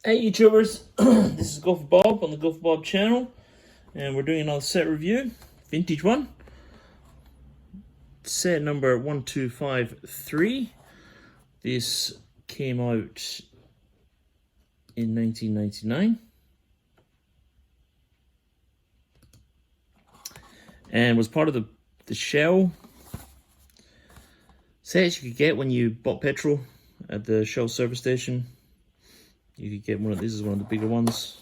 Hey YouTubers, this is Golfer Bob on the Golfer Bob channel, and we're doing another set review, vintage one. Set number 1253. This came out in 1999 and was part of the Shell sets you could get when you bought petrol at the Shell service station. You could get one of these, is one of the bigger ones.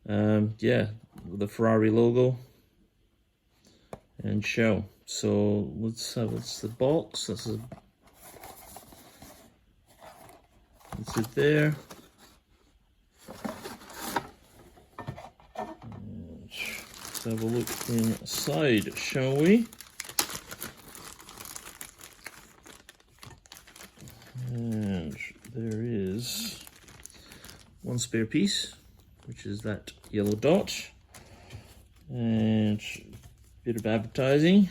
Yeah, with the Ferrari logo and Shell. So let's have the box. That's it there. And let's have a look inside, shall we? And there is one spare piece, which is that yellow dot, and a bit of advertising.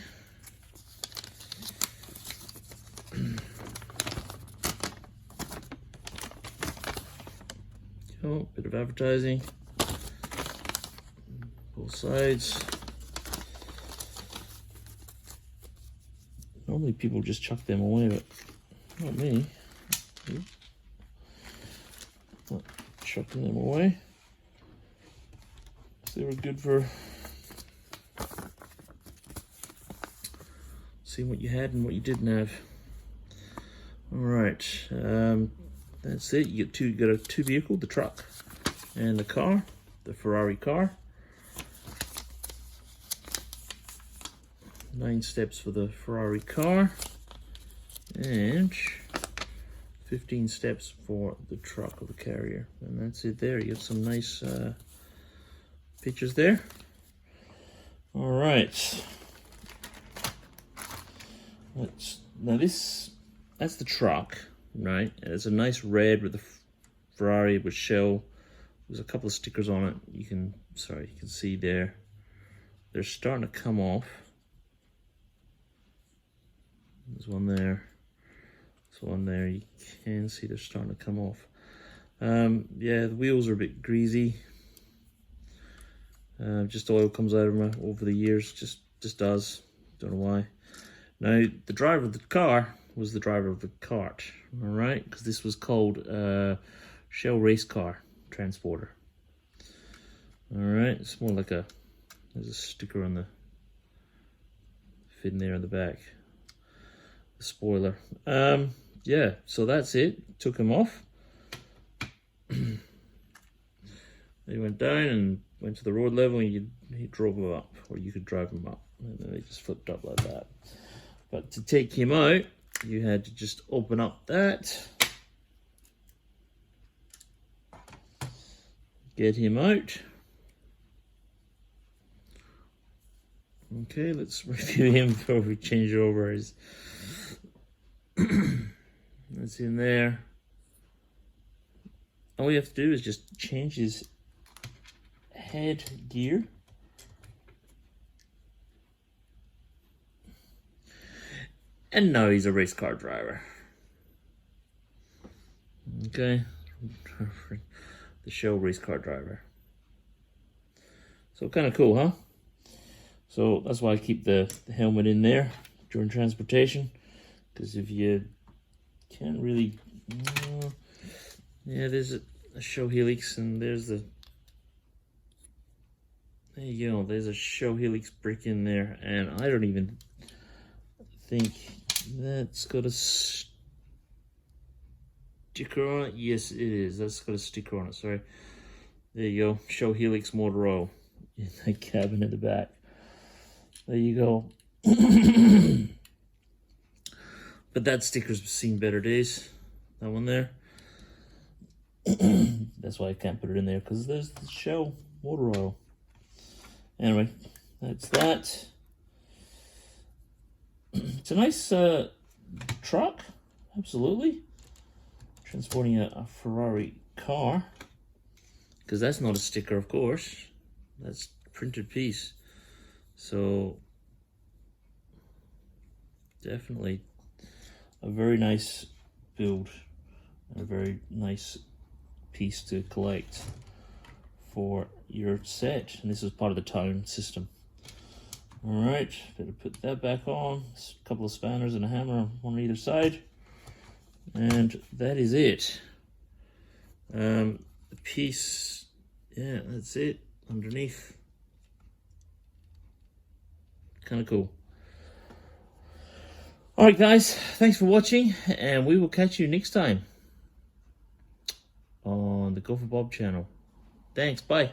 Oh, bit of advertising, both sides. Normally people just chuck them away, but not me. Not chucking them away. They were good for seeing what you had and what you didn't have. All right, that's it. You got a two vehicle, the truck and the car, the Ferrari car. 9 steps for the Ferrari car and 15 steps for the truck or the carrier. And that's it there. You have some nice pictures there. All right. That's the truck, right? And it's a nice red with the Ferrari with Shell. There's a couple of stickers on it. You can see there. They're starting to come off. There's one there. There's one there. You can see they're starting to come off. Yeah, the wheels are a bit greasy. Just oil comes out of them over the years. Just does. Don't know why. Now, the driver of the car was the driver of the cart, all right? Because this was called Shell Race Car Transporter. All right, it's more like there's a sticker on the fin there on the back. The spoiler. Yeah, so that's it. Took him off. They went down and went to the road level, and he drove them up, or you could drive them up, and then they just flipped up like that. But to take him out, you had to just open up that, get him out. Okay, let's review him before we change over. That's in there. All we have to do is just change his head gear. And now he's a race car driver. Okay, the Shell race car driver. So kind of cool, huh? So that's why I keep the helmet in there during transportation, because if you can't really, yeah, there's a Shell Helix, and there you go, there's a Shell Helix brick in there, and I don't even think that's got a sticker on it. Yes, it is. That's got a sticker on it. Sorry. There you go. Shell Helix motor oil in the cabin at the back. There you go. But that sticker's seen better days. That one there. That's why I can't put it in there, because there's the Shell motor oil. Anyway, that's that. It's a nice truck, absolutely. Transporting a Ferrari car, because that's not a sticker, of course. That's a printed piece. So definitely a very nice build, and a very nice piece to collect for your set. And this is part of the tone system. All right, better put that back on. A couple of spanners and a hammer on either side. And that is it. The piece, yeah, that's it underneath. Kind of cool. All right, guys, thanks for watching, and we will catch you next time on the Go for Bob channel. Thanks, bye.